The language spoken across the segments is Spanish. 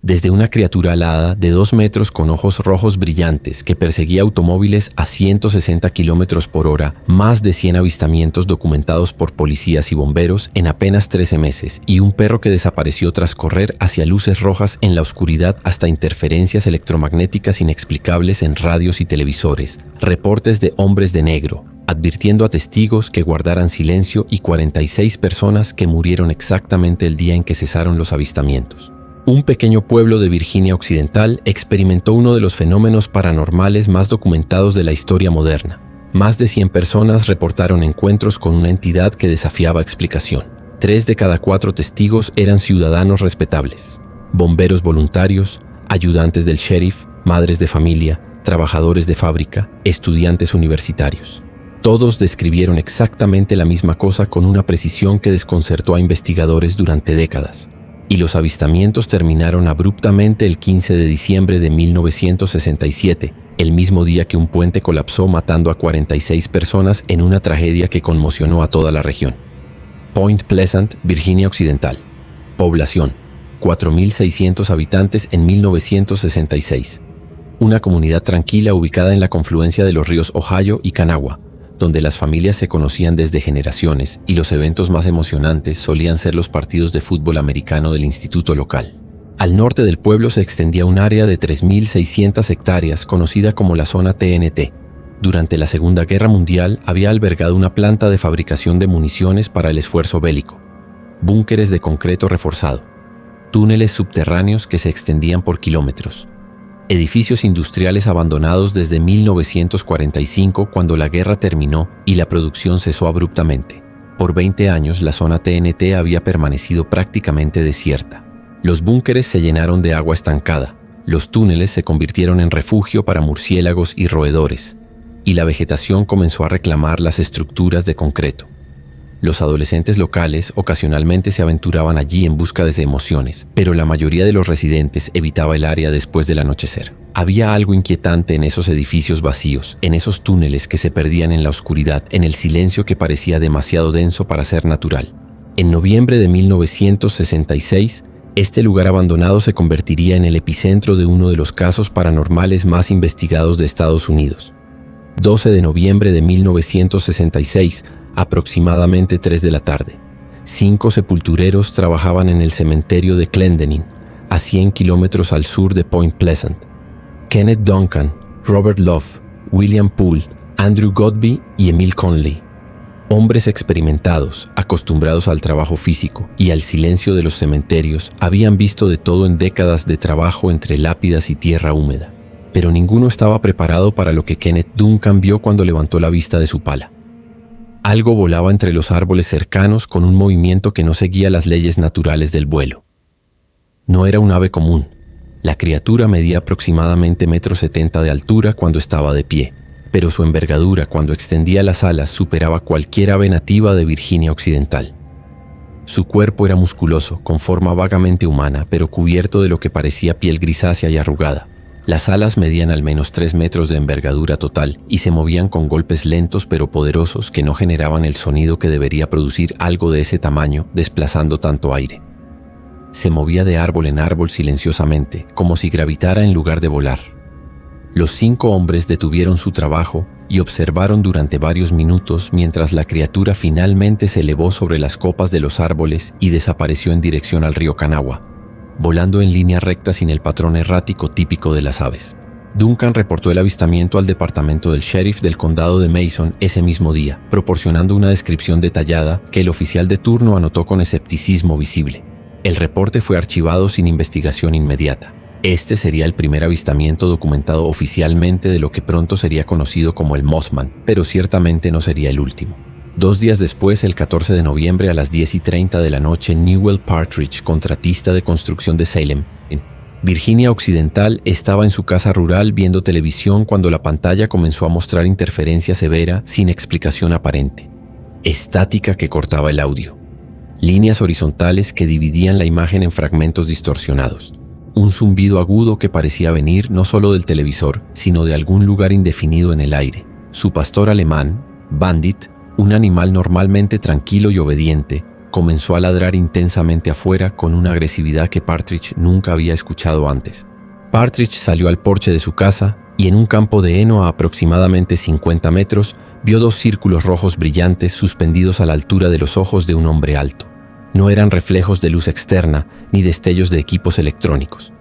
Desde una criatura alada de 2 metros con ojos rojos brillantes que perseguía automóviles a 160 kilómetros por hora, más de 100 avistamientos documentados por policías y bomberos en apenas 13 meses, y un perro que desapareció tras correr hacia luces rojas en la oscuridad hasta interferencias electromagnéticas inexplicables en radios y televisores, reportes de hombres de negro, advirtiendo a testigos que guardaran silencio y 46 personas que murieron exactamente el día en que cesaron los avistamientos. Un pequeño pueblo de Virginia Occidental experimentó uno de los fenómenos paranormales más documentados de la historia moderna. Más de 100 personas reportaron encuentros con una entidad que desafiaba explicación. 3 de cada 4 testigos eran ciudadanos respetables: bomberos voluntarios, ayudantes del sheriff, madres de familia, trabajadores de fábrica, estudiantes universitarios. Todos describieron exactamente la misma cosa con una precisión que desconcertó a investigadores durante décadas. Y los avistamientos terminaron abruptamente el 15 de diciembre de 1967, el mismo día que un puente colapsó matando a 46 personas en una tragedia que conmocionó a toda la región. Point Pleasant, Virginia Occidental. Población: 4.600 habitantes en 1966. Una comunidad tranquila ubicada en la confluencia de los ríos Ohio y Kanawha, donde las familias se conocían desde generaciones y los eventos más emocionantes solían ser los partidos de fútbol americano del instituto local. Al norte del pueblo se extendía un área de 3.600 hectáreas conocida como la zona TNT. Durante la Segunda Guerra Mundial había albergado una planta de fabricación de municiones para el esfuerzo bélico, búnkeres de concreto reforzado, túneles subterráneos que se extendían por kilómetros, edificios industriales abandonados desde 1945, cuando la guerra terminó y la producción cesó abruptamente. Por 20 años la zona TNT había permanecido prácticamente desierta. Los búnkeres se llenaron de agua estancada, los túneles se convirtieron en refugio para murciélagos y roedores, y la vegetación comenzó a reclamar las estructuras de concreto. Los adolescentes locales ocasionalmente se aventuraban allí en busca de emociones, pero la mayoría de los residentes evitaba el área después del anochecer. Había algo inquietante en esos edificios vacíos, en esos túneles que se perdían en la oscuridad, en el silencio que parecía demasiado denso para ser natural. En noviembre de 1966, este lugar abandonado se convertiría en el epicentro de uno de los casos paranormales más investigados de Estados Unidos. 12 de noviembre de 1966, aproximadamente 3 de la tarde. 5 sepultureros trabajaban en el cementerio de Clendenin, a 100 kilómetros al sur de Point Pleasant. Kenneth Duncan, Robert Love, William Poole, Andrew Godby y Emil Conley. Hombres experimentados, acostumbrados al trabajo físico y al silencio de los cementerios, habían visto de todo en décadas de trabajo entre lápidas y tierra húmeda. Pero ninguno estaba preparado para lo que Kenneth Duncan vio cuando levantó la vista de su pala. Algo volaba entre los árboles cercanos con un movimiento que no seguía las leyes naturales del vuelo. No era un ave común. La criatura medía aproximadamente 1,70 m de altura cuando estaba de pie, pero su envergadura cuando extendía las alas superaba cualquier ave nativa de Virginia Occidental. Su cuerpo era musculoso, con forma vagamente humana, pero cubierto de lo que parecía piel grisácea y arrugada. Las alas medían al menos 3 metros de envergadura total y se movían con golpes lentos pero poderosos que no generaban el sonido que debería producir algo de ese tamaño desplazando tanto aire. Se movía de árbol en árbol silenciosamente, como si gravitara en lugar de volar. Los 5 hombres detuvieron su trabajo y observaron durante varios minutos mientras la criatura finalmente se elevó sobre las copas de los árboles y desapareció en dirección al río Kanawha, volando en línea recta sin el patrón errático típico de las aves. Duncan reportó el avistamiento al departamento del sheriff del condado de Mason ese mismo día, proporcionando una descripción detallada que el oficial de turno anotó con escepticismo visible. El reporte fue archivado sin investigación inmediata. Este sería el primer avistamiento documentado oficialmente de lo que pronto sería conocido como el Mothman, pero ciertamente no sería el último. 2 días después, el 14 de noviembre a las 10:30 de la noche, Newell Partridge, contratista de construcción de Salem, en Virginia Occidental, estaba en su casa rural viendo televisión cuando la pantalla comenzó a mostrar interferencia severa sin explicación aparente. Estática que cortaba el audio. Líneas horizontales que dividían la imagen en fragmentos distorsionados. Un zumbido agudo que parecía venir no solo del televisor, sino de algún lugar indefinido en el aire. Su pastor alemán, Bandit, un animal normalmente tranquilo y obediente, comenzó a ladrar intensamente afuera con una agresividad que Partridge nunca había escuchado antes. Partridge salió al porche de su casa y en un campo de heno a aproximadamente 50 metros vio dos círculos rojos brillantes suspendidos a la altura de los ojos de un hombre alto. No eran reflejos de luz externa ni destellos de equipos electrónicos.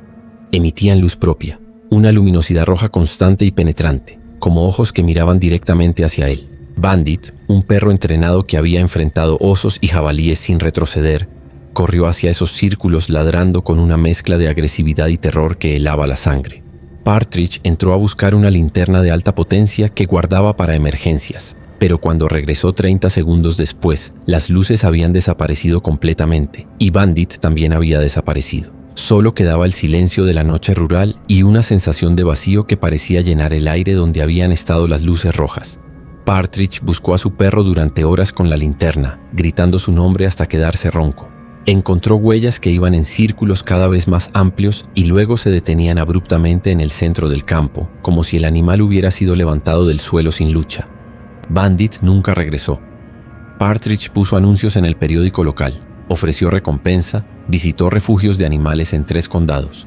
Emitían luz propia, una luminosidad roja constante y penetrante, como ojos que miraban directamente hacia él. Bandit, un perro entrenado que había enfrentado osos y jabalíes sin retroceder, corrió hacia esos círculos ladrando con una mezcla de agresividad y terror que helaba la sangre. Partridge entró a buscar una linterna de alta potencia que guardaba para emergencias, pero cuando regresó 30 segundos después, las luces habían desaparecido completamente y Bandit también había desaparecido. Solo quedaba el silencio de la noche rural y una sensación de vacío que parecía llenar el aire donde habían estado las luces rojas. Partridge buscó a su perro durante horas con la linterna, gritando su nombre hasta quedarse ronco. Encontró huellas que iban en círculos cada vez más amplios y luego se detenían abruptamente en el centro del campo, como si el animal hubiera sido levantado del suelo sin lucha. Bandit nunca regresó. Partridge puso anuncios en el periódico local, ofreció recompensa, visitó refugios de animales en 3 condados.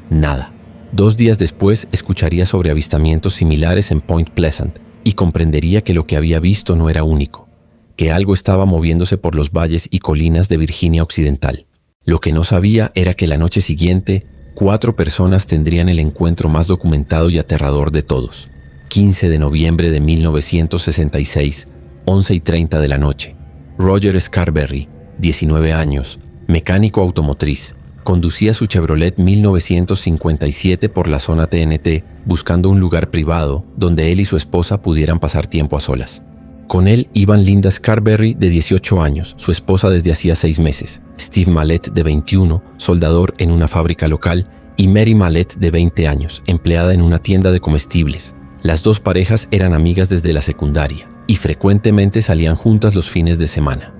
Nada. 2 días después escucharía sobre avistamientos similares en Point Pleasant y comprendería que lo que había visto no era único, que algo estaba moviéndose por los valles y colinas de Virginia Occidental. Lo que no sabía era que la noche siguiente, 4 personas tendrían el encuentro más documentado y aterrador de todos. 15 de noviembre de 1966, 11:30 de la noche. Roger Scarberry, 19 años, mecánico automotriz, conducía su Chevrolet 1957 por la zona TNT, buscando un lugar privado donde él y su esposa pudieran pasar tiempo a solas. Con él iban Linda Scarberry, de 18 años, su esposa desde hacía 6 meses, Steve Mallette, de 21, soldador en una fábrica local, y Mary Mallette, de 20 años, empleada en una tienda de comestibles. Las 2 parejas eran amigas desde la secundaria y frecuentemente salían juntas los fines de semana.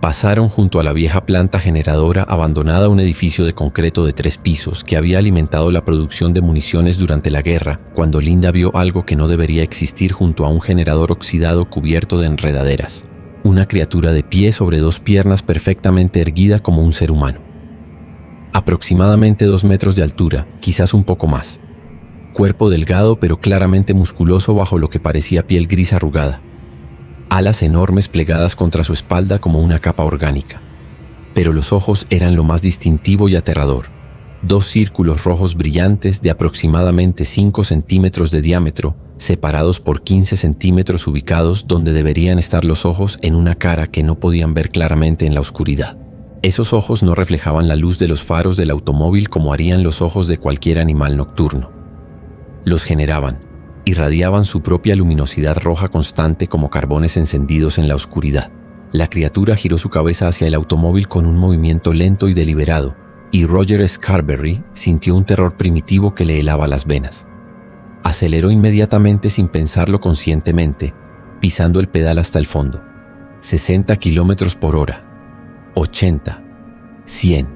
Pasaron junto a la vieja planta generadora abandonada a un edificio de concreto de 3 pisos que había alimentado la producción de municiones durante la guerra, cuando Linda vio algo que no debería existir junto a un generador oxidado cubierto de enredaderas. Una criatura de pie sobre 2 piernas perfectamente erguida como un ser humano. Aproximadamente 2 metros de altura, quizás un poco más. Cuerpo delgado pero claramente musculoso bajo lo que parecía piel gris arrugada. Alas enormes plegadas contra su espalda como una capa orgánica. Pero los ojos eran lo más distintivo y aterrador. 2 círculos rojos brillantes de aproximadamente 5 centímetros de diámetro, separados por 15 centímetros ubicados donde deberían estar los ojos en una cara que no podían ver claramente en la oscuridad. Esos ojos no reflejaban la luz de los faros del automóvil como harían los ojos de cualquier animal nocturno. Los generaban. Irradiaban su propia luminosidad roja constante como carbones encendidos en la oscuridad. La criatura giró su cabeza hacia el automóvil con un movimiento lento y deliberado, y Roger Scarberry sintió un terror primitivo que le helaba las venas. Aceleró inmediatamente sin pensarlo conscientemente, pisando el pedal hasta el fondo. 60 kilómetros por hora, 80, 100,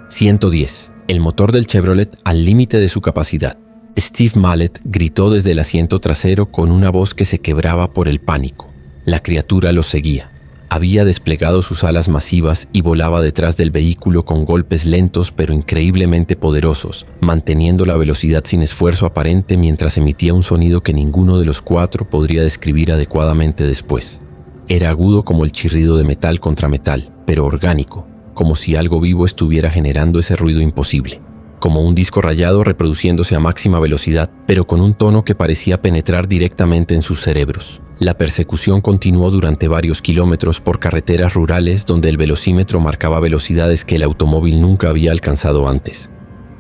110. El motor del Chevrolet al límite de su capacidad. Steve Mallette gritó desde el asiento trasero con una voz que se quebraba por el pánico. La criatura los seguía. Había desplegado sus alas masivas y volaba detrás del vehículo con golpes lentos pero increíblemente poderosos, manteniendo la velocidad sin esfuerzo aparente mientras emitía un sonido que ninguno de los 4 podría describir adecuadamente después. Era agudo como el chirrido de metal contra metal, pero orgánico, como si algo vivo estuviera generando ese ruido imposible. Como un disco rayado reproduciéndose a máxima velocidad, pero con un tono que parecía penetrar directamente en sus cerebros. La persecución continuó durante varios kilómetros por carreteras rurales donde el velocímetro marcaba velocidades que el automóvil nunca había alcanzado antes.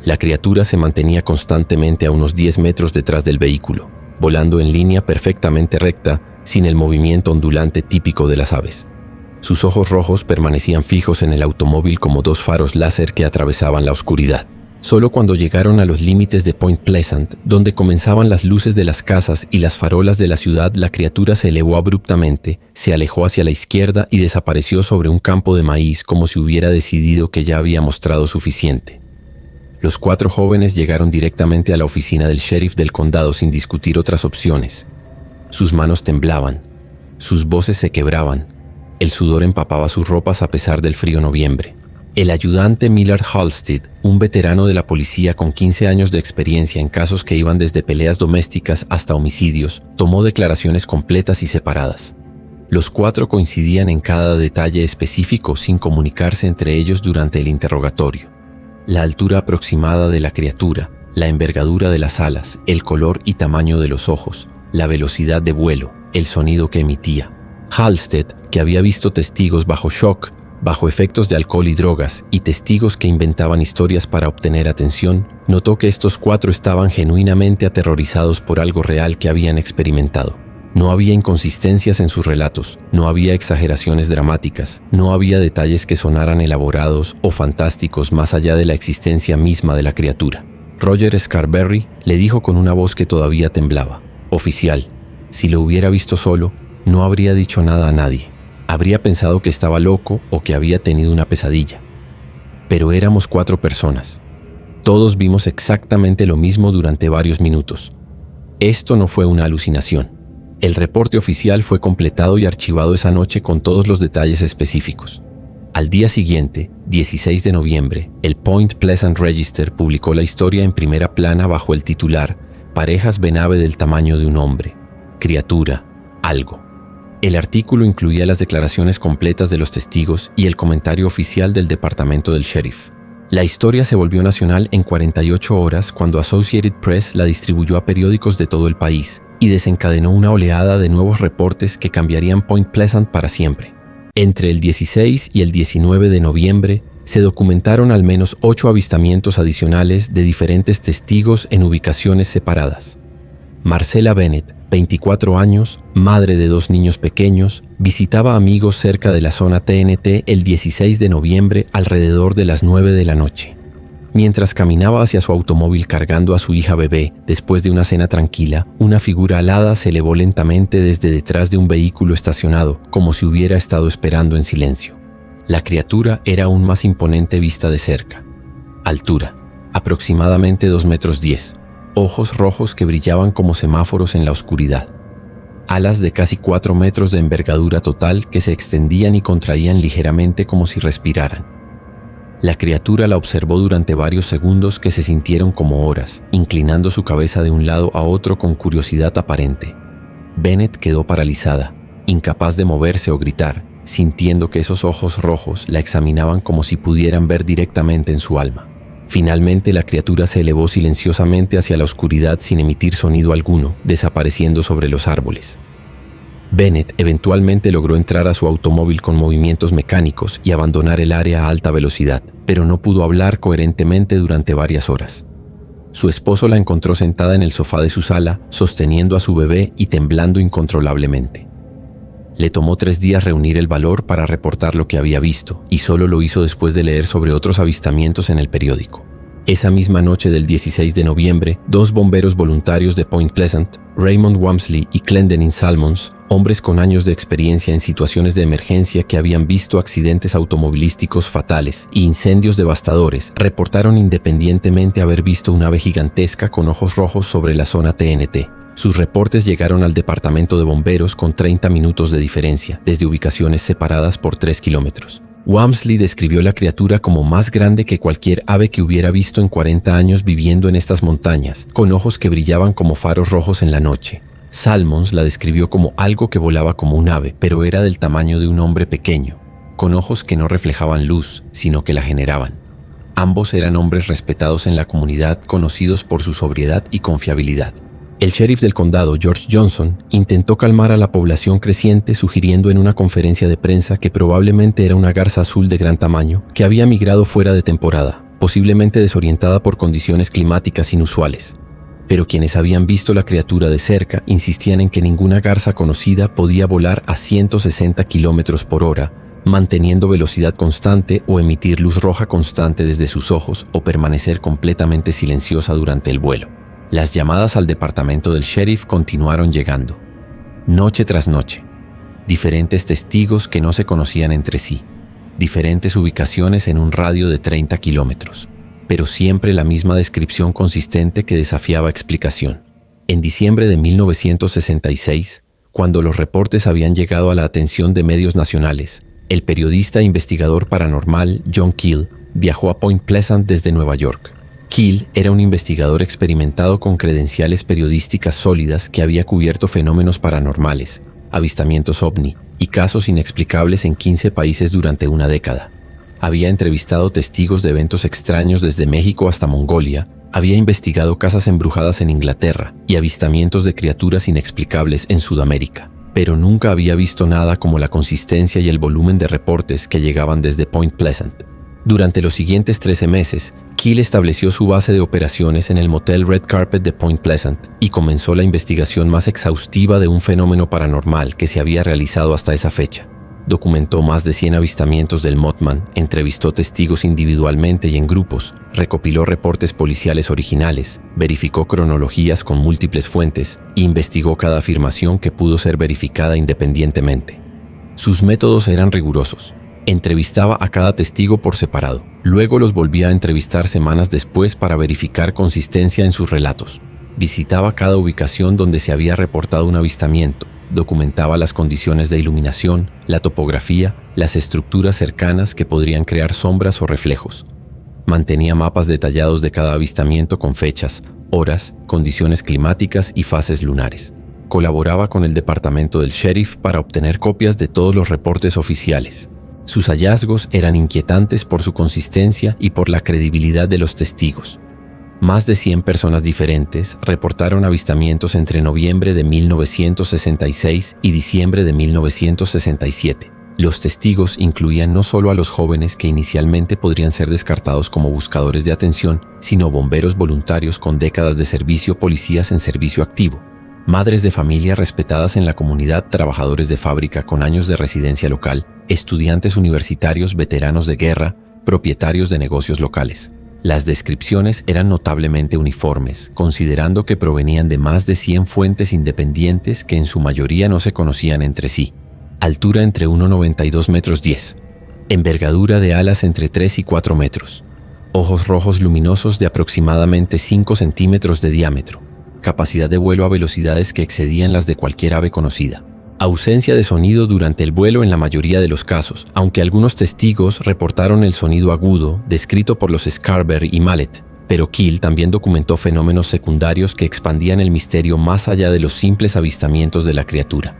La criatura se mantenía constantemente a unos 10 metros detrás del vehículo, volando en línea perfectamente recta, sin el movimiento ondulante típico de las aves. Sus ojos rojos permanecían fijos en el automóvil como 2 faros láser que atravesaban la oscuridad. Solo cuando llegaron a los límites de Point Pleasant, donde comenzaban las luces de las casas y las farolas de la ciudad, la criatura se elevó abruptamente, se alejó hacia la izquierda y desapareció sobre un campo de maíz como si hubiera decidido que ya había mostrado suficiente. Los 4 jóvenes llegaron directamente a la oficina del sheriff del condado sin discutir otras opciones. Sus manos temblaban, sus voces se quebraban, El sudor empapaba sus ropas a pesar del frío noviembre. El ayudante Millard Halstead, un veterano de la policía con 15 años de experiencia en casos que iban desde peleas domésticas hasta homicidios, tomó declaraciones completas y separadas. Los cuatro coincidían en cada detalle específico sin comunicarse entre ellos durante el interrogatorio. La altura aproximada de la criatura, la envergadura de las alas, el color y tamaño de los ojos, la velocidad de vuelo, el sonido que emitía. Halstead, que había visto testigos bajo shock, bajo efectos de alcohol y drogas, y testigos que inventaban historias para obtener atención, notó que estos cuatro estaban genuinamente aterrorizados por algo real que habían experimentado. No había inconsistencias en sus relatos, no había exageraciones dramáticas, no había detalles que sonaran elaborados o fantásticos más allá de la existencia misma de la criatura. Roger Scarberry le dijo con una voz que todavía temblaba: «Oficial, si lo hubiera visto solo, no habría dicho nada a nadie. Habría pensado que estaba loco o que había tenido una pesadilla. Pero éramos 4 personas. Todos vimos exactamente lo mismo durante varios minutos. Esto no fue una alucinación. El reporte oficial fue completado y archivado esa noche con todos los detalles específicos. Al día siguiente, 16 de noviembre, el Point Pleasant Register publicó la historia en primera plana bajo el titular «Parejas ven ave del tamaño de un hombre. Criatura. Algo». El artículo incluía las declaraciones completas de los testigos y el comentario oficial del departamento del sheriff. La historia se volvió nacional en 48 horas cuando Associated Press la distribuyó a periódicos de todo el país y desencadenó una oleada de nuevos reportes que cambiarían Point Pleasant para siempre. Entre el 16 y el 19 de noviembre se documentaron al menos 8 avistamientos adicionales de diferentes testigos en ubicaciones separadas. Marcella Bennett, 24 años, madre de 2 niños pequeños, visitaba amigos cerca de la zona TNT el 16 de noviembre alrededor de las 9 de la noche. Mientras caminaba hacia su automóvil cargando a su hija bebé, después de una cena tranquila, una figura alada se elevó lentamente desde detrás de un vehículo estacionado, como si hubiera estado esperando en silencio. La criatura era aún más imponente vista de cerca. Altura, aproximadamente 2,10 metros. Ojos rojos que brillaban como semáforos en la oscuridad. Alas de casi 4 metros de envergadura total que se extendían y contraían ligeramente como si respiraran. La criatura la observó durante varios segundos que se sintieron como horas, inclinando su cabeza de un lado a otro con curiosidad aparente. Bennett quedó paralizada, incapaz de moverse o gritar, sintiendo que esos ojos rojos la examinaban como si pudieran ver directamente en su alma. Finalmente la criatura se elevó silenciosamente hacia la oscuridad sin emitir sonido alguno, desapareciendo sobre los árboles. Bennett eventualmente logró entrar a su automóvil con movimientos mecánicos y abandonar el área a alta velocidad, pero no pudo hablar coherentemente durante varias horas. Su esposo la encontró sentada en el sofá de su sala, sosteniendo a su bebé y temblando incontrolablemente. Le tomó 3 días reunir el valor para reportar lo que había visto, y solo lo hizo después de leer sobre otros avistamientos en el periódico. Esa misma noche del 16 de noviembre, 2 bomberos voluntarios de Point Pleasant, Raymond Wamsley y Clendenin Salmons, hombres con años de experiencia en situaciones de emergencia que habían visto accidentes automovilísticos fatales y incendios devastadores, reportaron independientemente haber visto un ave gigantesca con ojos rojos sobre la zona TNT. Sus reportes llegaron al departamento de bomberos con 30 minutos de diferencia, desde ubicaciones separadas por 3 kilómetros. Wamsley describió la criatura como más grande que cualquier ave que hubiera visto en 40 años viviendo en estas montañas, con ojos que brillaban como faros rojos en la noche. Salmons la describió como algo que volaba como un ave, pero era del tamaño de un hombre pequeño, con ojos que no reflejaban luz, sino que la generaban. Ambos eran hombres respetados en la comunidad, conocidos por su sobriedad y confiabilidad. El sheriff del condado, George Johnson, intentó calmar a la población creciente sugiriendo en una conferencia de prensa que probablemente era una garza azul de gran tamaño que había migrado fuera de temporada, posiblemente desorientada por condiciones climáticas inusuales. Pero quienes habían visto la criatura de cerca insistían en que ninguna garza conocida podía volar a 160 kilómetros por hora, manteniendo velocidad constante o emitir luz roja constante desde sus ojos o permanecer completamente silenciosa durante el vuelo. Las llamadas al departamento del sheriff continuaron llegando, noche tras noche. Diferentes testigos que no se conocían entre sí, diferentes ubicaciones en un radio de 30 kilómetros, pero siempre la misma descripción consistente que desafiaba explicación. En diciembre de 1966, Cuando los reportes habían llegado a la atención de medios nacionales, el periodista e investigador paranormal John Keel viajó a Point Pleasant desde Nueva York. Keel era un investigador experimentado con credenciales periodísticas sólidas que había cubierto fenómenos paranormales, avistamientos ovni y casos inexplicables en 15 países durante una década. Había entrevistado testigos de eventos extraños desde México hasta Mongolia, había investigado casas embrujadas en Inglaterra y avistamientos de criaturas inexplicables en Sudamérica, pero nunca había visto nada como la consistencia y el volumen de reportes que llegaban desde Point Pleasant. Durante los siguientes 13 meses, Keel estableció su base de operaciones en el motel Red Carpet de Point Pleasant y comenzó la investigación más exhaustiva de un fenómeno paranormal que se había realizado hasta esa fecha. Documentó más de 100 avistamientos del Mothman, entrevistó testigos individualmente y en grupos, recopiló reportes policiales originales, verificó cronologías con múltiples fuentes e investigó cada afirmación que pudo ser verificada independientemente. Sus métodos eran rigurosos. Entrevistaba a cada testigo por separado. Luego los volvía a entrevistar semanas después para verificar consistencia en sus relatos. Visitaba cada ubicación donde se había reportado un avistamiento. Documentaba las condiciones de iluminación, la topografía, las estructuras cercanas que podrían crear sombras o reflejos. Mantenía mapas detallados de cada avistamiento con fechas, horas, condiciones climáticas y fases lunares. Colaboraba con el departamento del sheriff para obtener copias de todos los reportes oficiales. Sus hallazgos eran inquietantes por su consistencia y por la credibilidad de los testigos. Más de 100 personas diferentes reportaron avistamientos entre noviembre de 1966 y diciembre de 1967. Los testigos incluían no solo a los jóvenes que inicialmente podrían ser descartados como buscadores de atención, sino bomberos voluntarios con décadas de servicio, policías en servicio activo, madres de familia respetadas en la comunidad, trabajadores de fábrica con años de residencia local, estudiantes universitarios, veteranos de guerra, propietarios de negocios locales. Las descripciones eran notablemente uniformes, considerando que provenían de más de 100 fuentes independientes que en su mayoría no se conocían entre sí. Altura entre 1,92 metros 10. Envergadura de alas entre 3 y 4 metros. Ojos rojos luminosos de aproximadamente 5 centímetros de diámetro. Capacidad de vuelo a velocidades que excedían las de cualquier ave conocida. Ausencia de sonido durante el vuelo en la mayoría de los casos, aunque algunos testigos reportaron el sonido agudo descrito por los Scarberry y Mallet, pero Keel también documentó fenómenos secundarios que expandían el misterio más allá de los simples avistamientos de la criatura.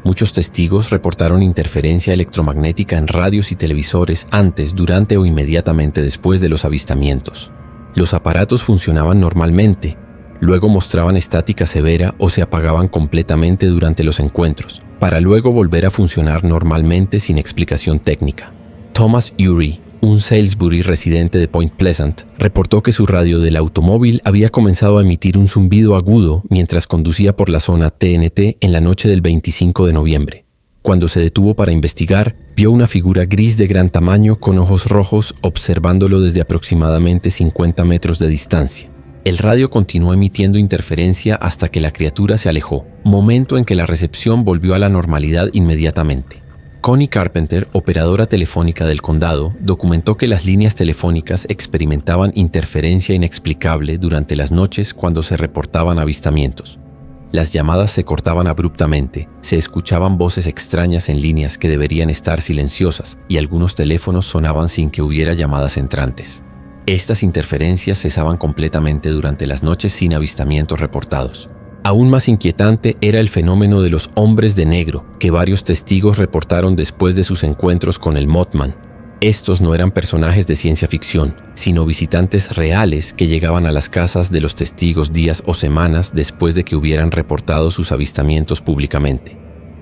Muchos testigos reportaron interferencia electromagnética en radios y televisores antes, durante o inmediatamente después de los avistamientos. Los aparatos funcionaban normalmente, luego mostraban estática severa o se apagaban completamente durante los encuentros, para luego volver a funcionar normalmente sin explicación técnica. Thomas Urey, un Salisbury residente de Point Pleasant, reportó que su radio del automóvil había comenzado a emitir un zumbido agudo mientras conducía por la zona TNT en la noche del 25 de noviembre. Cuando se detuvo para investigar, vio una figura gris de gran tamaño con ojos rojos observándolo desde aproximadamente 50 metros de distancia. El radio continuó emitiendo interferencia hasta que la criatura se alejó, momento en que la recepción volvió a la normalidad inmediatamente. Connie Carpenter, operadora telefónica del condado, documentó que las líneas telefónicas experimentaban interferencia inexplicable durante las noches cuando se reportaban avistamientos. Las llamadas se cortaban abruptamente, se escuchaban voces extrañas en líneas que deberían estar silenciosas y algunos teléfonos sonaban sin que hubiera llamadas entrantes. Estas interferencias cesaban completamente durante las noches sin avistamientos reportados. Aún más inquietante era el fenómeno de los hombres de negro, que varios testigos reportaron después de sus encuentros con el Mothman. Estos no eran personajes de ciencia ficción, sino visitantes reales que llegaban a las casas de los testigos días o semanas después de que hubieran reportado sus avistamientos públicamente.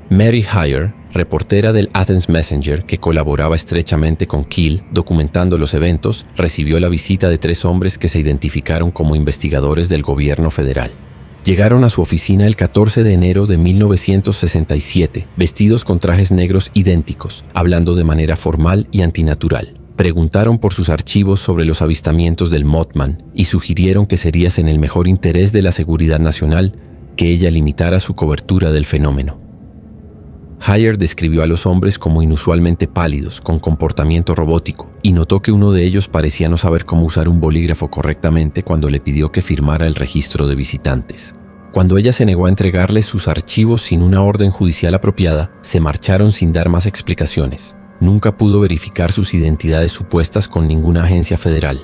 Mary Hyre, reportera del Athens Messenger que colaboraba estrechamente con Keel documentando los eventos, recibió la visita de 3 hombres que se identificaron como investigadores del gobierno federal. Llegaron a su oficina el 14 de enero de 1967, vestidos con trajes negros idénticos, hablando de manera formal y antinatural. Preguntaron por sus archivos sobre los avistamientos del Mothman y sugirieron que sería en el mejor interés de la seguridad nacional que ella limitara su cobertura del fenómeno. Hyre describió a los hombres como inusualmente pálidos, con comportamiento robótico, y notó que uno de ellos parecía no saber cómo usar un bolígrafo correctamente cuando le pidió que firmara el registro de visitantes. Cuando ella se negó a entregarles sus archivos sin una orden judicial apropiada, se marcharon sin dar más explicaciones. Nunca pudo verificar sus identidades supuestas con ninguna agencia federal.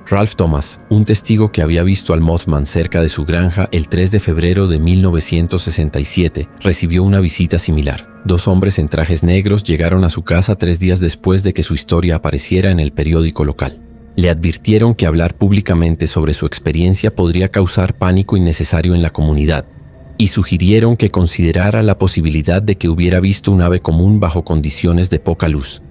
Ralph Thomas, un testigo que había visto al Mothman cerca de su granja el 3 de febrero de 1967, recibió una visita similar. 2 hombres en trajes negros llegaron a su casa 3 días después de que su historia apareciera en el periódico local. Le advirtieron que hablar públicamente sobre su experiencia podría causar pánico innecesario en la comunidad, y sugirieron que considerara la posibilidad de que hubiera visto un ave común bajo condiciones de poca luz.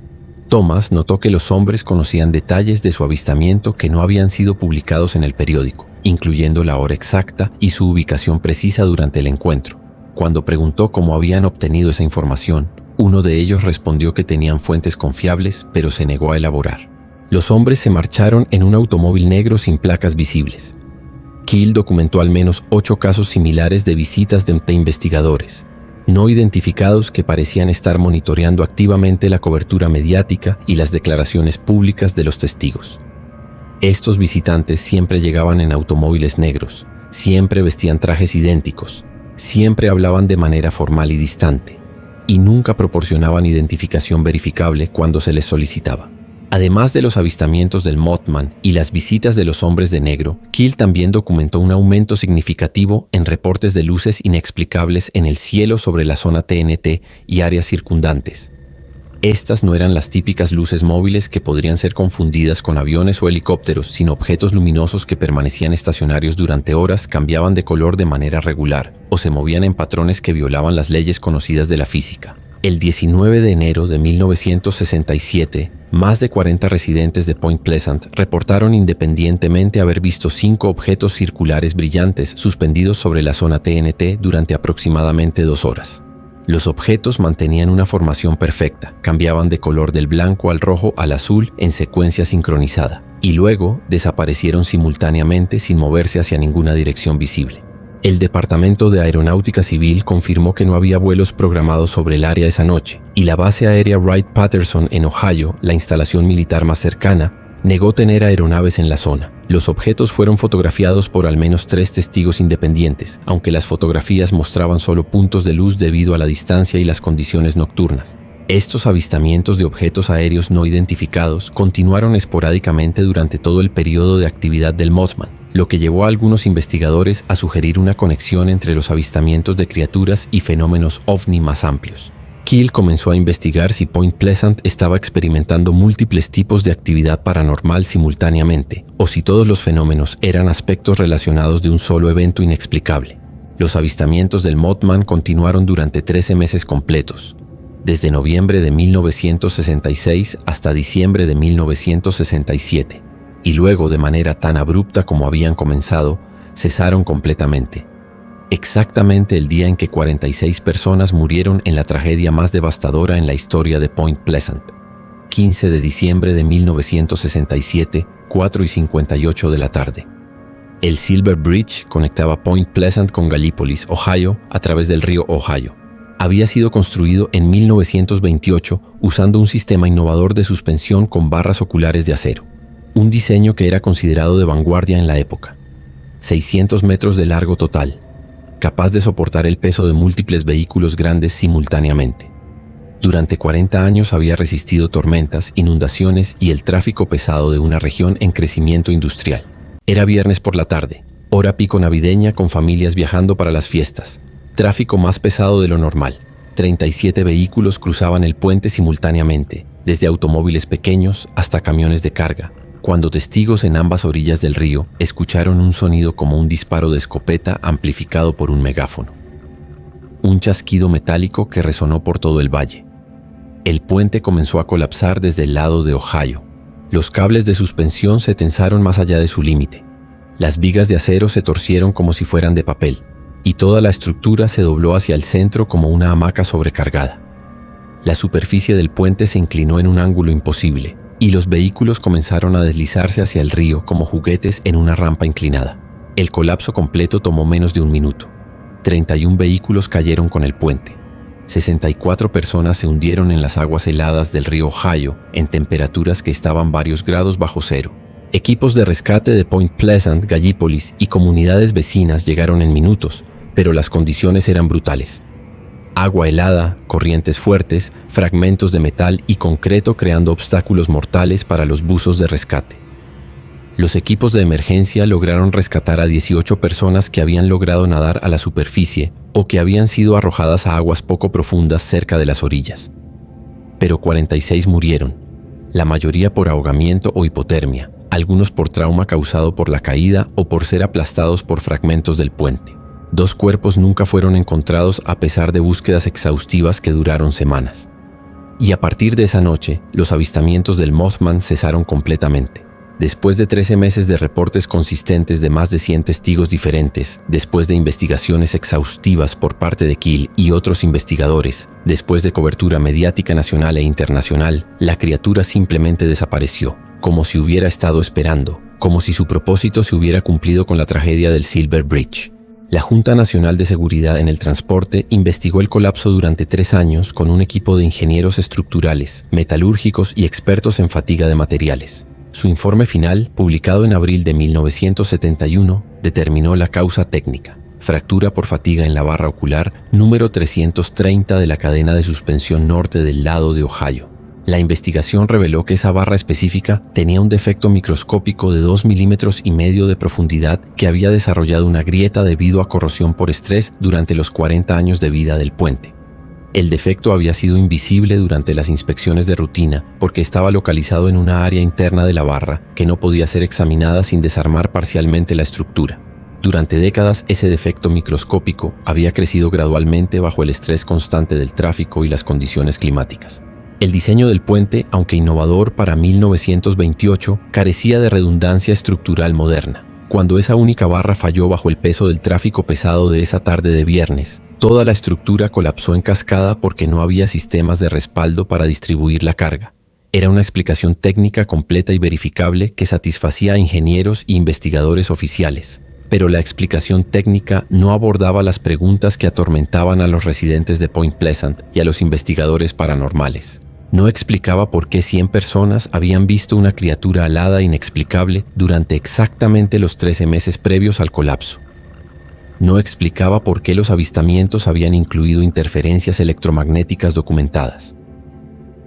Thomas notó que los hombres conocían detalles de su avistamiento que no habían sido publicados en el periódico, incluyendo la hora exacta y su ubicación precisa durante el encuentro. Cuando preguntó cómo habían obtenido esa información, uno de ellos respondió que tenían fuentes confiables, pero se negó a elaborar. Los hombres se marcharon en un automóvil negro sin placas visibles. Keel documentó al menos 8 casos similares de visitas de investigadores no identificados que parecían estar monitoreando activamente la cobertura mediática y las declaraciones públicas de los testigos. Estos visitantes siempre llegaban en automóviles negros, siempre vestían trajes idénticos, siempre hablaban de manera formal y distante, y nunca proporcionaban identificación verificable cuando se les solicitaba. Además de los avistamientos del Mothman y las visitas de los hombres de negro, Keel también documentó un aumento significativo en reportes de luces inexplicables en el cielo sobre la zona TNT y áreas circundantes. Estas no eran las típicas luces móviles que podrían ser confundidas con aviones o helicópteros, sino objetos luminosos que permanecían estacionarios durante horas, cambiaban de color de manera regular o se movían en patrones que violaban las leyes conocidas de la física. El 19 de enero de 1967, más de 40 residentes de Point Pleasant reportaron independientemente haber visto 5 objetos circulares brillantes suspendidos sobre la zona TNT durante aproximadamente 2 horas. Los objetos mantenían una formación perfecta, cambiaban de color del blanco al rojo al azul en secuencia sincronizada, y luego desaparecieron simultáneamente sin moverse hacia ninguna dirección visible. El Departamento de Aeronáutica Civil confirmó que no había vuelos programados sobre el área esa noche, y la base aérea Wright-Patterson en Ohio, la instalación militar más cercana, negó tener aeronaves en la zona. Los objetos fueron fotografiados por al menos 3 testigos independientes, aunque las fotografías mostraban solo puntos de luz debido a la distancia y las condiciones nocturnas. Estos avistamientos de objetos aéreos no identificados continuaron esporádicamente durante todo el periodo de actividad del Mothman, lo que llevó a algunos investigadores a sugerir una conexión entre los avistamientos de criaturas y fenómenos ovni más amplios. Keel comenzó a investigar si Point Pleasant estaba experimentando múltiples tipos de actividad paranormal simultáneamente, o si todos los fenómenos eran aspectos relacionados de un solo evento inexplicable. Los avistamientos del Mothman continuaron durante 13 meses completos, desde noviembre de 1966 hasta diciembre de 1967. Y luego, de manera tan abrupta como habían comenzado, cesaron completamente. Exactamente el día en que 46 personas murieron en la tragedia más devastadora en la historia de Point Pleasant. 15 de diciembre de 1967, 4:58 de la tarde. El Silver Bridge conectaba Point Pleasant con Gallipolis, Ohio, a través del río Ohio. Había sido construido en 1928 usando un sistema innovador de suspensión con barras oculares de acero. Un diseño que era considerado de vanguardia en la época. 600 metros de largo total, capaz de soportar el peso de múltiples vehículos grandes simultáneamente. Durante 40 años había resistido tormentas, inundaciones y el tráfico pesado de una región en crecimiento industrial. Era viernes por la tarde, hora pico navideña con familias viajando para las fiestas. Tráfico más pesado de lo normal. 37 vehículos cruzaban el puente simultáneamente, desde automóviles pequeños hasta camiones de carga, cuando testigos en ambas orillas del río escucharon un sonido como un disparo de escopeta amplificado por un megáfono. Un chasquido metálico que resonó por todo el valle. El puente comenzó a colapsar desde el lado de Ohio. Los cables de suspensión se tensaron más allá de su límite. Las vigas de acero se torcieron como si fueran de papel, y toda la estructura se dobló hacia el centro como una hamaca sobrecargada. La superficie del puente se inclinó en un ángulo imposible, y los vehículos comenzaron a deslizarse hacia el río como juguetes en una rampa inclinada. El colapso completo tomó menos de un minuto. 31 vehículos cayeron con el puente. 64 personas se hundieron en las aguas heladas del río Ohio en temperaturas que estaban varios grados bajo cero. Equipos de rescate de Point Pleasant, Gallipolis y comunidades vecinas llegaron en minutos, pero las condiciones eran brutales. Agua helada, corrientes fuertes, fragmentos de metal y concreto creando obstáculos mortales para los buzos de rescate. Los equipos de emergencia lograron rescatar a 18 personas que habían logrado nadar a la superficie o que habían sido arrojadas a aguas poco profundas cerca de las orillas. Pero 46 murieron, la mayoría por ahogamiento o hipotermia, algunos por trauma causado por la caída o por ser aplastados por fragmentos del puente. 2 cuerpos nunca fueron encontrados a pesar de búsquedas exhaustivas que duraron semanas. Y a partir de esa noche, los avistamientos del Mothman cesaron completamente. Después de 13 meses de reportes consistentes de más de 100 testigos diferentes, después de investigaciones exhaustivas por parte de Keel y otros investigadores, después de cobertura mediática nacional e internacional, la criatura simplemente desapareció, como si hubiera estado esperando, como si su propósito se hubiera cumplido con la tragedia del Silver Bridge. La Junta Nacional de Seguridad en el Transporte investigó el colapso durante 3 años con un equipo de ingenieros estructurales, metalúrgicos y expertos en fatiga de materiales. Su informe final, publicado en abril de 1971, determinó la causa técnica: fractura por fatiga en la barra ocular número 330 de la cadena de suspensión norte del lado de Ohio. La investigación reveló que esa barra específica tenía un defecto microscópico de 2,5 milímetros de profundidad que había desarrollado una grieta debido a corrosión por estrés durante los 40 años de vida del puente. El defecto había sido invisible durante las inspecciones de rutina porque estaba localizado en una área interna de la barra que no podía ser examinada sin desarmar parcialmente la estructura. Durante décadas, ese defecto microscópico había crecido gradualmente bajo el estrés constante del tráfico y las condiciones climáticas. El diseño del puente, aunque innovador para 1928, carecía de redundancia estructural moderna. Cuando esa única barra falló bajo el peso del tráfico pesado de esa tarde de viernes, toda la estructura colapsó en cascada porque no había sistemas de respaldo para distribuir la carga. Era una explicación técnica completa y verificable que satisfacía a ingenieros e investigadores oficiales, pero la explicación técnica no abordaba las preguntas que atormentaban a los residentes de Point Pleasant y a los investigadores paranormales. No explicaba por qué 100 personas habían visto una criatura alada inexplicable durante exactamente los 13 meses previos al colapso. No explicaba por qué los avistamientos habían incluido interferencias electromagnéticas documentadas.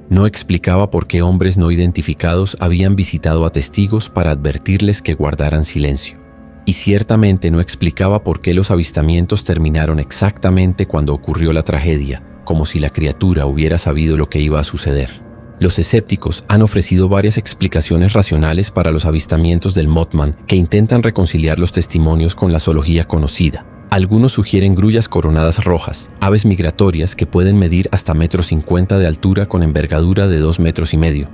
No explicaba por qué hombres no identificados habían visitado a testigos para advertirles que guardaran silencio. Y ciertamente no explicaba por qué los avistamientos terminaron exactamente cuando ocurrió la tragedia, como si la criatura hubiera sabido lo que iba a suceder. Los escépticos han ofrecido varias explicaciones racionales para los avistamientos del Mothman que intentan reconciliar los testimonios con la zoología conocida. Algunos sugieren grullas coronadas rojas, aves migratorias que pueden medir hasta 1,50 m de altura con envergadura de 2,5 metros.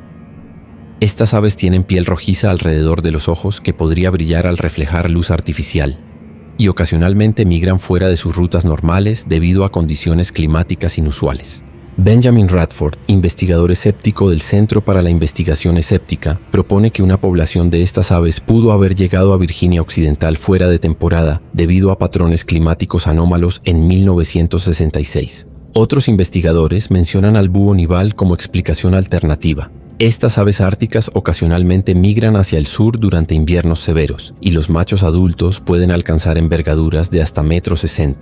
Estas aves tienen piel rojiza alrededor de los ojos que podría brillar al reflejar luz artificial, y ocasionalmente migran fuera de sus rutas normales debido a condiciones climáticas inusuales. Benjamin Radford, investigador escéptico del Centro para la Investigación Escéptica, propone que una población de estas aves pudo haber llegado a Virginia Occidental fuera de temporada debido a patrones climáticos anómalos en 1966. Otros investigadores mencionan al búho nival como explicación alternativa. Estas aves árticas ocasionalmente migran hacia el sur durante inviernos severos, y los machos adultos pueden alcanzar envergaduras de hasta 1,60 m.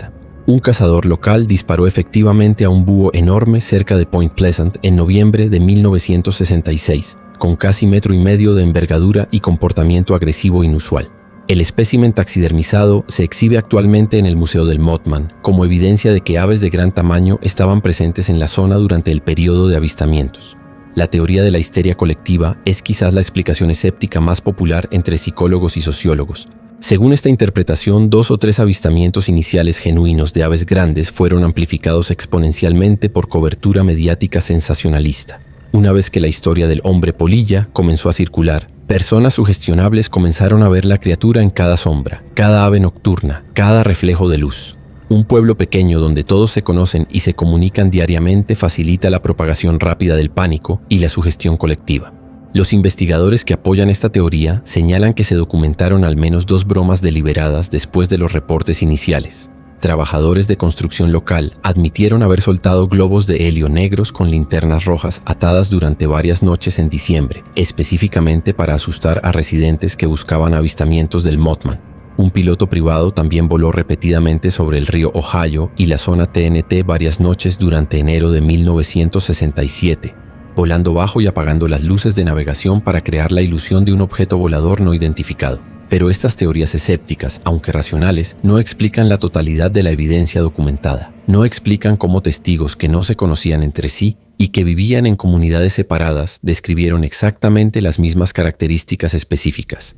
Un cazador local disparó efectivamente a un búho enorme cerca de Point Pleasant en noviembre de 1966, con casi 1,5 m de envergadura y comportamiento agresivo inusual. El espécimen taxidermizado se exhibe actualmente en el Museo del Mothman como evidencia de que aves de gran tamaño estaban presentes en la zona durante el periodo de avistamientos. La teoría de la histeria colectiva es quizás la explicación escéptica más popular entre psicólogos y sociólogos. Según esta interpretación, 2 o 3 avistamientos iniciales genuinos de aves grandes fueron amplificados exponencialmente por cobertura mediática sensacionalista. Una vez que la historia del hombre polilla comenzó a circular, personas sugestionables comenzaron a ver la criatura en cada sombra, cada ave nocturna, cada reflejo de luz. Un pueblo pequeño donde todos se conocen y se comunican diariamente facilita la propagación rápida del pánico y la sugestión colectiva. Los investigadores que apoyan esta teoría señalan que se documentaron al menos 2 bromas deliberadas después de los reportes iniciales. Trabajadores de construcción local admitieron haber soltado globos de helio negros con linternas rojas atadas durante varias noches en diciembre, específicamente para asustar a residentes que buscaban avistamientos del Mothman. Un piloto privado también voló repetidamente sobre el río Ohio y la zona TNT varias noches durante enero de 1967, volando bajo y apagando las luces de navegación para crear la ilusión de un objeto volador no identificado. Pero estas teorías escépticas, aunque racionales, no explican la totalidad de la evidencia documentada. No explican cómo testigos que no se conocían entre sí y que vivían en comunidades separadas describieron exactamente las mismas características específicas: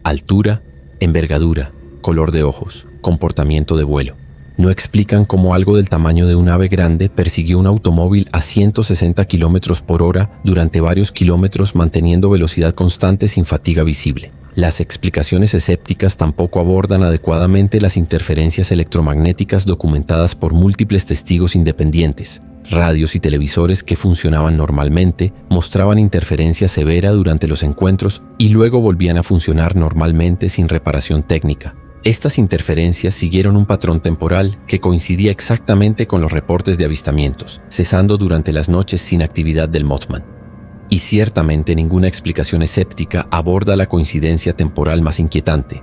altura, envergadura, color de ojos, comportamiento de vuelo. No explican cómo algo del tamaño de un ave grande persiguió un automóvil a 160 km por hora durante varios kilómetros manteniendo velocidad constante sin fatiga visible. Las explicaciones escépticas tampoco abordan adecuadamente las interferencias electromagnéticas documentadas por múltiples testigos independientes. Radios y televisores que funcionaban normalmente mostraban interferencia severa durante los encuentros y luego volvían a funcionar normalmente sin reparación técnica. Estas interferencias siguieron un patrón temporal que coincidía exactamente con los reportes de avistamientos, cesando durante las noches sin actividad del Mothman. Y ciertamente ninguna explicación escéptica aborda la coincidencia temporal más inquietante.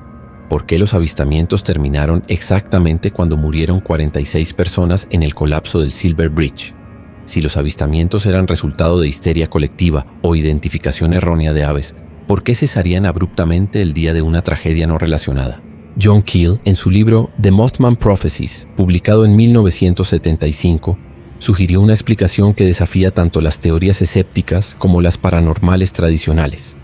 ¿Por qué los avistamientos terminaron exactamente cuando murieron 46 personas en el colapso del Silver Bridge? Si los avistamientos eran resultado de histeria colectiva o identificación errónea de aves, ¿por qué cesarían abruptamente el día de una tragedia no relacionada? John Keel, en su libro The Mothman Prophecies, publicado en 1975, sugirió una explicación que desafía tanto las teorías escépticas como las paranormales tradicionales.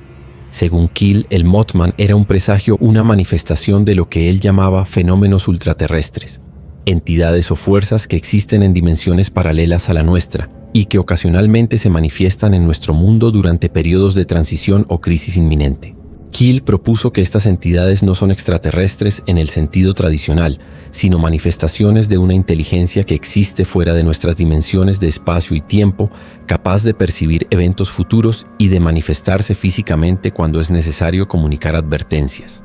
Según Keel, el Mothman era un presagio, una manifestación de lo que él llamaba fenómenos ultraterrestres, entidades o fuerzas que existen en dimensiones paralelas a la nuestra y que ocasionalmente se manifiestan en nuestro mundo durante periodos de transición o crisis inminente. Keel propuso que estas entidades no son extraterrestres en el sentido tradicional, sino manifestaciones de una inteligencia que existe fuera de nuestras dimensiones de espacio y tiempo, capaz de percibir eventos futuros y de manifestarse físicamente cuando es necesario comunicar advertencias.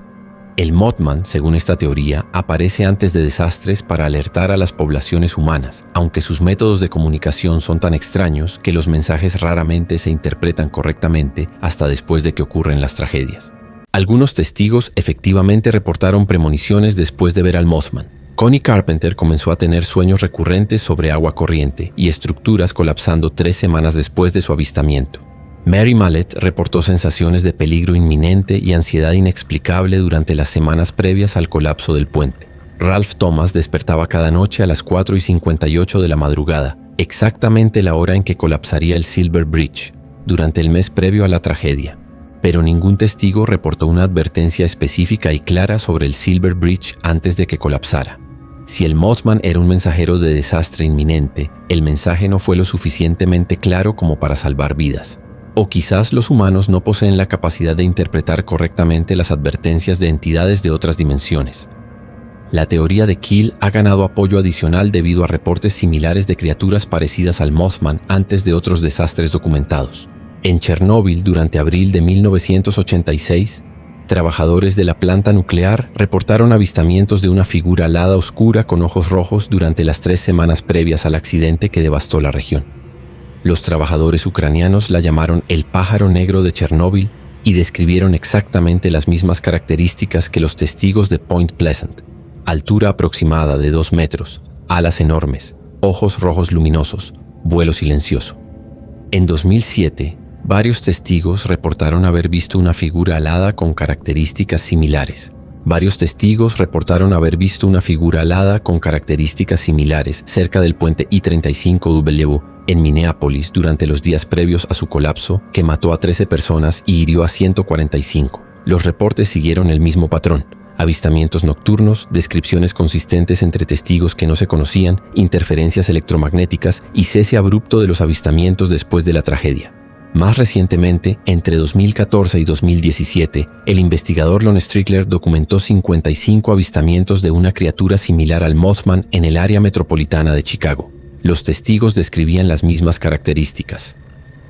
El Mothman, según esta teoría, aparece antes de desastres para alertar a las poblaciones humanas, aunque sus métodos de comunicación son tan extraños que los mensajes raramente se interpretan correctamente hasta después de que ocurren las tragedias. Algunos testigos efectivamente reportaron premoniciones después de ver al Mothman. Connie Carpenter comenzó a tener sueños recurrentes sobre agua corriente y estructuras colapsando 3 semanas después de su avistamiento. Mary Mallet reportó sensaciones de peligro inminente y ansiedad inexplicable durante las semanas previas al colapso del puente. Ralph Thomas despertaba cada noche a las 4:58 de la madrugada, exactamente la hora en que colapsaría el Silver Bridge, durante el mes previo a la tragedia. Pero ningún testigo reportó una advertencia específica y clara sobre el Silver Bridge antes de que colapsara. Si el Mothman era un mensajero de desastre inminente, el mensaje no fue lo suficientemente claro como para salvar vidas. O quizás los humanos no poseen la capacidad de interpretar correctamente las advertencias de entidades de otras dimensiones. La teoría de Keel ha ganado apoyo adicional debido a reportes similares de criaturas parecidas al Mothman antes de otros desastres documentados. En Chernóbil, durante abril de 1986, trabajadores de la planta nuclear reportaron avistamientos de una figura alada oscura con ojos rojos durante las 3 semanas previas al accidente que devastó la región. Los trabajadores ucranianos la llamaron el pájaro negro de Chernóbil y describieron exactamente las mismas características que los testigos de Point Pleasant: altura aproximada de 2 metros, alas enormes, ojos rojos luminosos, vuelo silencioso. En 2007, varios testigos reportaron haber visto una figura alada con características similares. Cerca del puente I-35W en Minneapolis durante los días previos a su colapso, que mató a 13 personas y hirió a 145. Los reportes siguieron el mismo patrón: avistamientos nocturnos, descripciones consistentes entre testigos que no se conocían, interferencias electromagnéticas y cese abrupto de los avistamientos después de la tragedia. Más recientemente, entre 2014 y 2017, el investigador Lon Strickler documentó 55 avistamientos de una criatura similar al Mothman en el área metropolitana de Chicago. Los testigos describían las mismas características: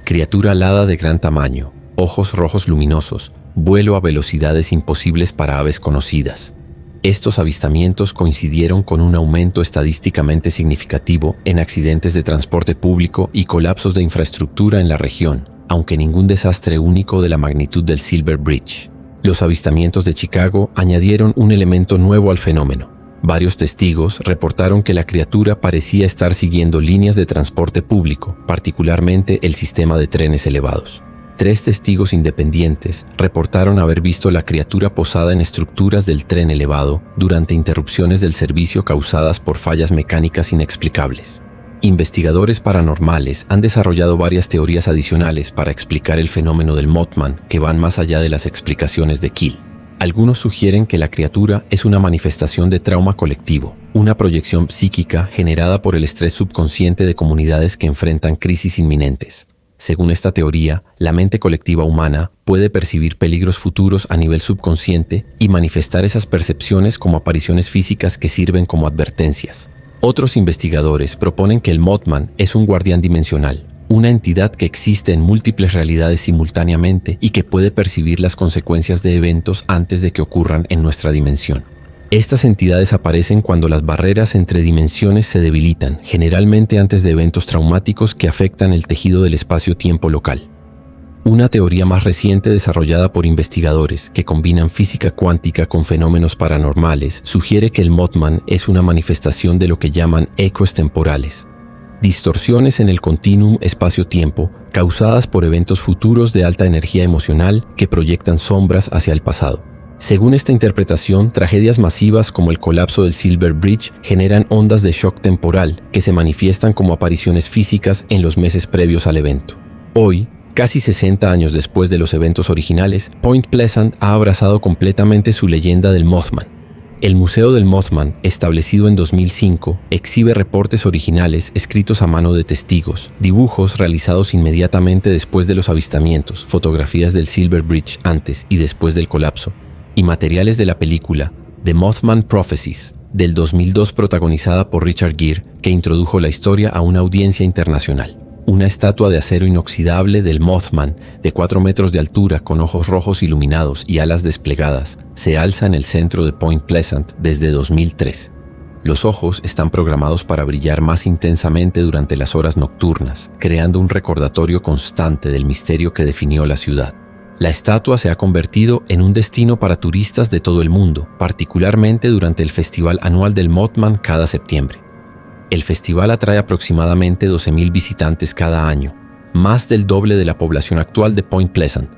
criatura alada de gran tamaño, ojos rojos luminosos, vuelo a velocidades imposibles para aves conocidas. Estos avistamientos coincidieron con un aumento estadísticamente significativo en accidentes de transporte público y colapsos de infraestructura en la región, aunque ningún desastre único de la magnitud del Silver Bridge. Los avistamientos de Chicago añadieron un elemento nuevo al fenómeno. Varios testigos reportaron que la criatura parecía estar siguiendo líneas de transporte público, particularmente el sistema de trenes elevados. 3 testigos independientes reportaron haber visto la criatura posada en estructuras del tren elevado durante interrupciones del servicio causadas por fallas mecánicas inexplicables. Investigadores paranormales han desarrollado varias teorías adicionales para explicar el fenómeno del Mothman que van más allá de las explicaciones de Keel. Algunos sugieren que la criatura es una manifestación de trauma colectivo, una proyección psíquica generada por el estrés subconsciente de comunidades que enfrentan crisis inminentes. Según esta teoría, la mente colectiva humana puede percibir peligros futuros a nivel subconsciente y manifestar esas percepciones como apariciones físicas que sirven como advertencias. Otros investigadores proponen que el Mothman es un guardián dimensional, una entidad que existe en múltiples realidades simultáneamente y que puede percibir las consecuencias de eventos antes de que ocurran en nuestra dimensión. Estas entidades aparecen cuando las barreras entre dimensiones se debilitan, generalmente antes de eventos traumáticos que afectan el tejido del espacio-tiempo local. Una teoría más reciente desarrollada por investigadores que combinan física cuántica con fenómenos paranormales sugiere que el Mothman es una manifestación de lo que llaman ecos temporales, distorsiones en el continuum espacio-tiempo causadas por eventos futuros de alta energía emocional que proyectan sombras hacia el pasado. Según esta interpretación, tragedias masivas como el colapso del Silver Bridge generan ondas de shock temporal que se manifiestan como apariciones físicas en los meses previos al evento. Hoy, casi 60 años después de los eventos originales, Point Pleasant ha abrazado completamente su leyenda del Mothman. El Museo del Mothman, establecido en 2005, exhibe reportes originales escritos a mano de testigos, dibujos realizados inmediatamente después de los avistamientos, fotografías del Silver Bridge antes y después del colapso, y materiales de la película The Mothman Prophecies, del 2002 protagonizada por Richard Gere, que introdujo la historia a una audiencia internacional. Una estatua de acero inoxidable del Mothman, de 4 metros de altura con ojos rojos iluminados y alas desplegadas, se alza en el centro de Point Pleasant desde 2003. Los ojos están programados para brillar más intensamente durante las horas nocturnas, creando un recordatorio constante del misterio que definió la ciudad. La estatua se ha convertido en un destino para turistas de todo el mundo, particularmente durante el Festival Anual del Mothman cada septiembre. El festival atrae aproximadamente 12,000 visitantes cada año, más del doble de la población actual de Point Pleasant.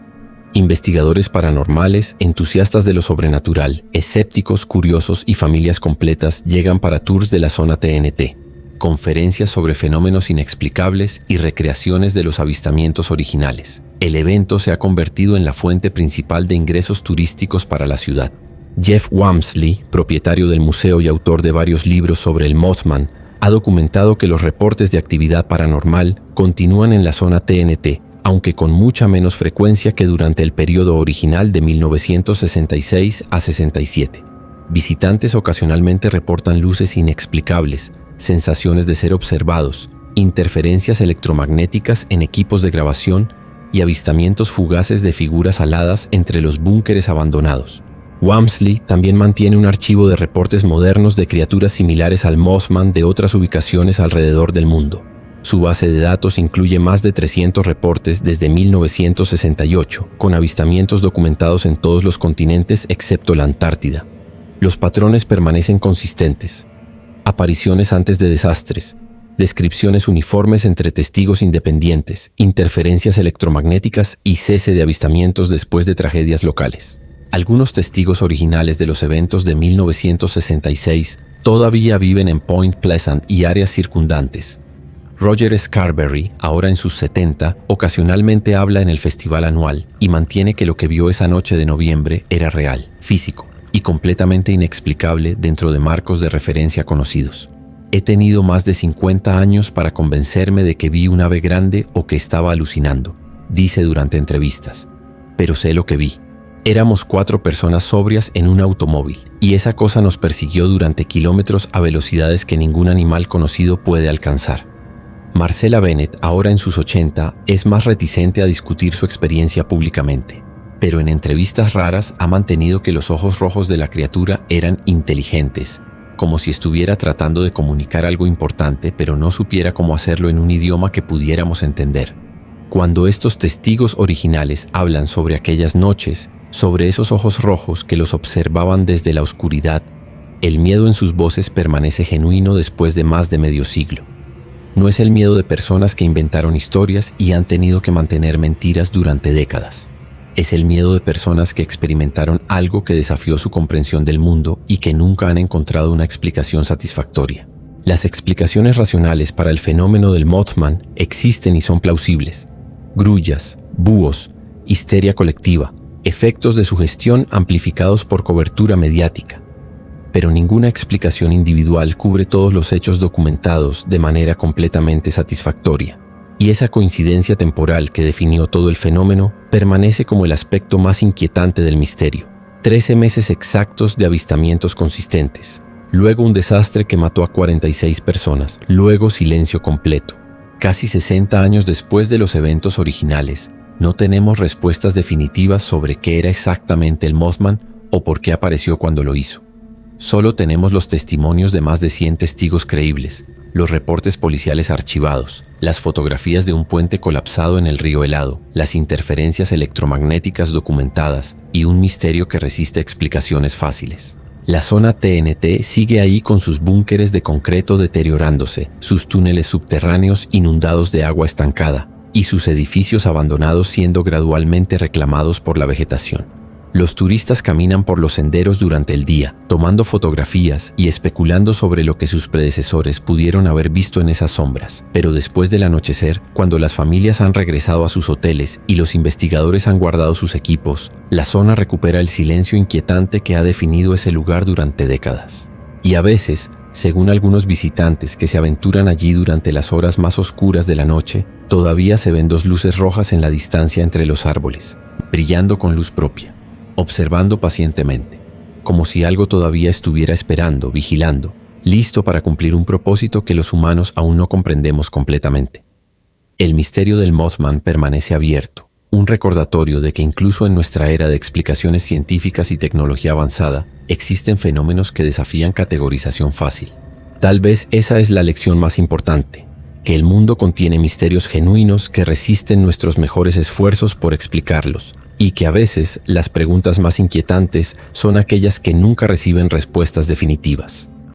Investigadores paranormales, entusiastas de lo sobrenatural, escépticos, curiosos y familias completas llegan para tours de la zona TNT, conferencias sobre fenómenos inexplicables y recreaciones de los avistamientos originales. El evento se ha convertido en la fuente principal de ingresos turísticos para la ciudad. Jeff Wamsley, propietario del museo y autor de varios libros sobre el Mothman, ha documentado que los reportes de actividad paranormal continúan en la zona TNT, aunque con mucha menos frecuencia que durante el periodo original de 1966 a 67. Visitantes ocasionalmente reportan luces inexplicables, sensaciones de ser observados, interferencias electromagnéticas en equipos de grabación y avistamientos fugaces de figuras aladas entre los búnkeres abandonados. Wamsley también mantiene un archivo de reportes modernos de criaturas similares al Mothman de otras ubicaciones alrededor del mundo. Su base de datos incluye más de 300 reportes desde 1968, con avistamientos documentados en todos los continentes excepto la Antártida. Los patrones permanecen consistentes. Apariciones antes de desastres, descripciones uniformes entre testigos independientes, interferencias electromagnéticas y cese de avistamientos después de tragedias locales. Algunos testigos originales de los eventos de 1966 todavía viven en Point Pleasant y áreas circundantes. Roger Scarberry, ahora en sus 70, ocasionalmente habla en el festival anual y mantiene que lo que vio esa noche de noviembre era real, físico y completamente inexplicable dentro de marcos de referencia conocidos. He tenido más de 50 años para convencerme de que vi un ave grande o que estaba alucinando, dice durante entrevistas. Pero sé lo que vi. Éramos 4 personas sobrias en un automóvil, y esa cosa nos persiguió durante kilómetros a velocidades que ningún animal conocido puede alcanzar. Marcella Bennett, ahora en sus 80, es más reticente a discutir su experiencia públicamente, pero en entrevistas raras ha mantenido que los ojos rojos de la criatura eran inteligentes, como si estuviera tratando de comunicar algo importante, pero no supiera cómo hacerlo en un idioma que pudiéramos entender. Cuando estos testigos originales hablan sobre aquellas noches, Sobre esos ojos rojos que los observaban desde la oscuridad, el miedo en sus voces permanece genuino después de más de medio siglo. No es el miedo de personas que inventaron historias y han tenido que mantener mentiras durante décadas. Es el miedo de personas que experimentaron algo que desafió su comprensión del mundo y que nunca han encontrado una explicación satisfactoria. Las explicaciones racionales para el fenómeno del Mothman existen y son plausibles. Grullas, búhos, histeria colectiva, efectos de sugestión amplificados por cobertura mediática. Pero ninguna explicación individual cubre todos los hechos documentados de manera completamente satisfactoria. Y esa coincidencia temporal que definió todo el fenómeno permanece como el aspecto más inquietante del misterio. 13 meses exactos de avistamientos consistentes. Luego un desastre que mató a 46 personas. Luego silencio completo. Casi 60 años después de los eventos originales, no tenemos respuestas definitivas sobre qué era exactamente el Mothman o por qué apareció cuando lo hizo. Solo tenemos los testimonios de más de 100 testigos creíbles, los reportes policiales archivados, las fotografías de un puente colapsado en el río helado, las interferencias electromagnéticas documentadas y un misterio que resiste explicaciones fáciles. La zona TNT sigue ahí con sus búnkeres de concreto deteriorándose, sus túneles subterráneos inundados de agua estancada y sus edificios abandonados siendo gradualmente reclamados por la vegetación. Los turistas caminan por los senderos durante el día, tomando fotografías y especulando sobre lo que sus predecesores pudieron haber visto en esas sombras. Pero después del anochecer, cuando las familias han regresado a sus hoteles y los investigadores han guardado sus equipos, la zona recupera el silencio inquietante que ha definido ese lugar durante décadas. Y a veces, según algunos visitantes que se aventuran allí durante las horas más oscuras de la noche, todavía se ven dos luces rojas en la distancia entre los árboles, brillando con luz propia, observando pacientemente, como si algo todavía estuviera esperando, vigilando, listo para cumplir un propósito que los humanos aún no comprendemos completamente. El misterio del Mothman permanece abierto, un recordatorio de que incluso en nuestra era de explicaciones científicas y tecnología avanzada, existen fenómenos que desafían categorización fácil. Tal vez esa es la lección más importante, que el mundo contiene misterios genuinos que resisten nuestros mejores esfuerzos por explicarlos, y que a veces las preguntas más inquietantes son aquellas que nunca reciben respuestas definitivas.